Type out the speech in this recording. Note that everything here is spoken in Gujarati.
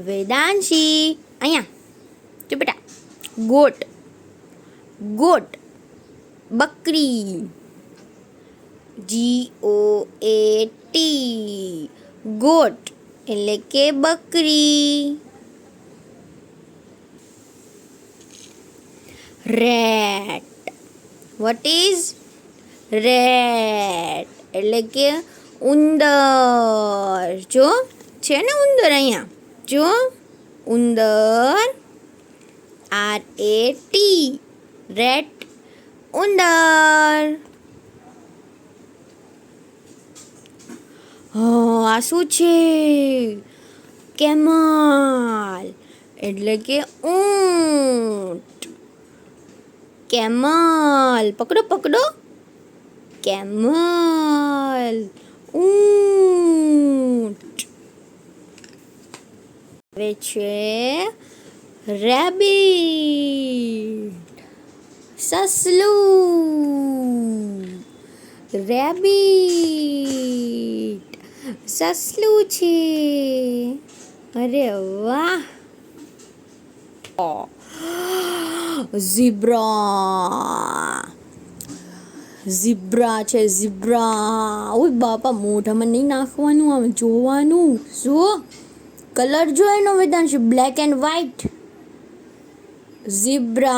વેદાંશી અહીંયા જો બેટા. Goat, goat. બકરી, GOAT, ગોટ એટલે કે બકરી. રેટ, વોટ ઇઝ રેટ એટલે કે ઉંદર. જો છે ને ઉંદર અહીંયા, જો ઉંદર, RAT, રેટ, ઉંદર. આ શું છે? કેમલ એટલે કે ઊંટ. કેમલ, પકડો પકડો. કેમલ, ઊંટ. હવે છે રેબિટ, સસલું. રેબિટ સસલું છે. અરે વાહ. ઝીબ્રા, ઝીબ્રા છે ઝીબ્રા. ઓય બાપા, મોઢામાં નહીં નાખવાનું, આમ જોવાનું. શું કલર જો એનો Vedansh, black and white. Zebra.